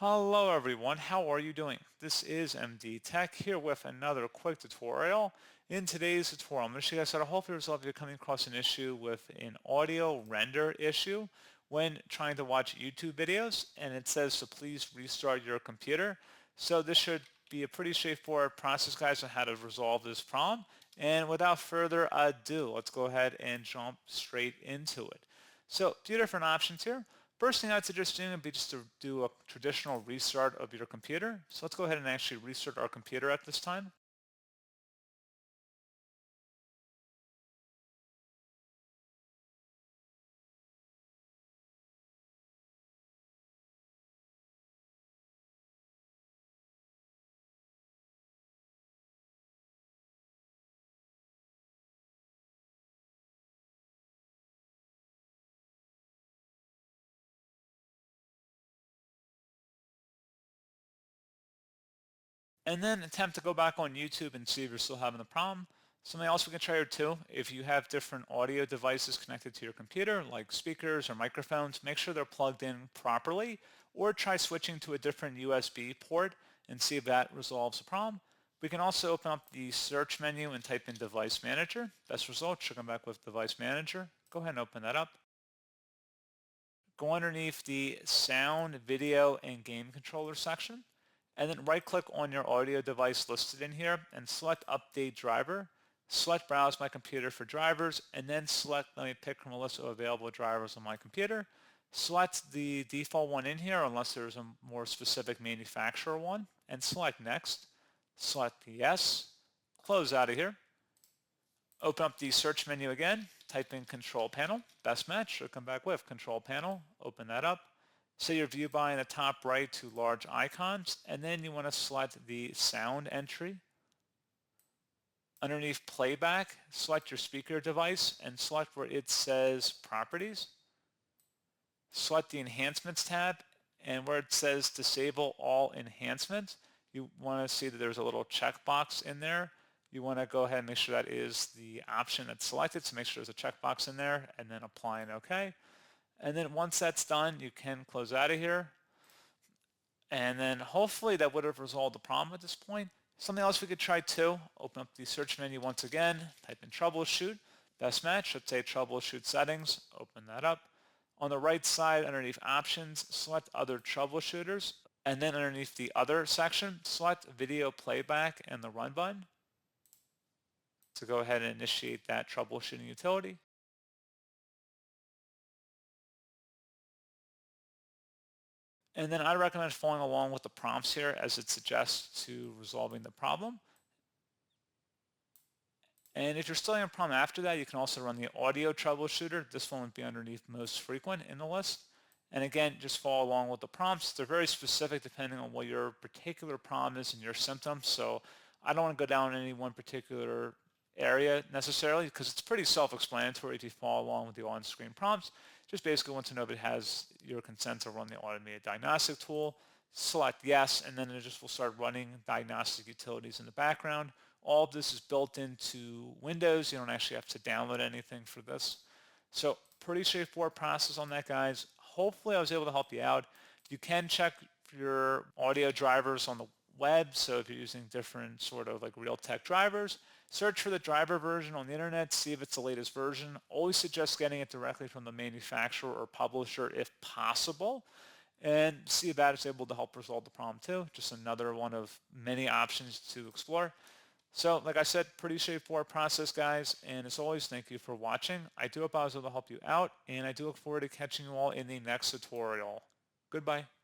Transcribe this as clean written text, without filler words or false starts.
Hello everyone, how are you doing? This is MD Tech here with another quick tutorial. In today's tutorial, I'm going to show you guys how to hopefully resolve if you're coming across an issue with an audio render issue when trying to watch YouTube videos, and it says to please restart your computer. So this should be a pretty straightforward process, guys, on how to resolve this problem. And without further ado, let's go ahead and jump straight into it. So, a few different options here. First thing I'd suggest doing would be just to do a traditional restart of your computer. So let's go ahead and actually restart our computer at this time. And then attempt to go back on YouTube and see if you're still having the problem. Something else we can try here too, if you have different audio devices connected to your computer, like speakers or microphones, make sure they're plugged in properly, or try switching to a different USB port and see if that resolves the problem. We can also open up the search menu and type in Device Manager. Best result should come back with Device Manager. Go ahead and open that up. Go underneath the Sound, Video, and Game Controller section, and then right-click on your audio device listed in here and select Update Driver. Select Browse My Computer for drivers, and then select, let me pick from a list of available drivers on my computer. Select the default one in here unless there's a more specific manufacturer one, and select Next. Select Yes. Close out of here. Open up the search menu again, type in Control Panel. Best match should come back with Control Panel. Open that up. Set your view by in the top right to large icons, and then you want to select the sound entry. Underneath playback, select your speaker device and select where it says Properties. Select the Enhancements tab, and where it says Disable All Enhancements, you want to see that there's a little checkbox in there. You want to go ahead and make sure that is the option that's selected, so make sure there's a checkbox in there, and then apply and OK. And then once that's done, you can close out of here. And then hopefully that would have resolved the problem at this point. Something else we could try too, open up the search menu once again, type in troubleshoot. Best match, let's say troubleshoot settings, open that up. On the right side underneath options, select other troubleshooters. And then underneath the other section, select video playback and the run button to go ahead and initiate that troubleshooting utility. And then I recommend following along with the prompts here as it suggests to resolving the problem. And if you're still having a problem after that, you can also run the audio troubleshooter. This one would be underneath most frequent in the list. And again, just follow along with the prompts. They're very specific depending on what your particular problem is and your symptoms. So I don't want to go down any one particular area necessarily because it's pretty self-explanatory if you follow along with the on-screen prompts. Just basically want to know if it has your consent to run the automated diagnostic tool. Select yes, and then it just will start running diagnostic utilities in the background. All of this is built into Windows. You don't actually have to download anything for this. So pretty straightforward process on that, guys. Hopefully I was able to help you out. You can check your audio drivers on the web. So if you're using different sort of like Realtek drivers, search for the driver version on the internet, see if it's the latest version. Always suggest getting it directly from the manufacturer or publisher if possible, and see if that is able to help resolve the problem too. Just another one of many options to explore. So like I said, pretty straightforward process, guys. And as always, thank you for watching. I do hope I was able to help you out, and I do look forward to catching you all in the next tutorial. Goodbye.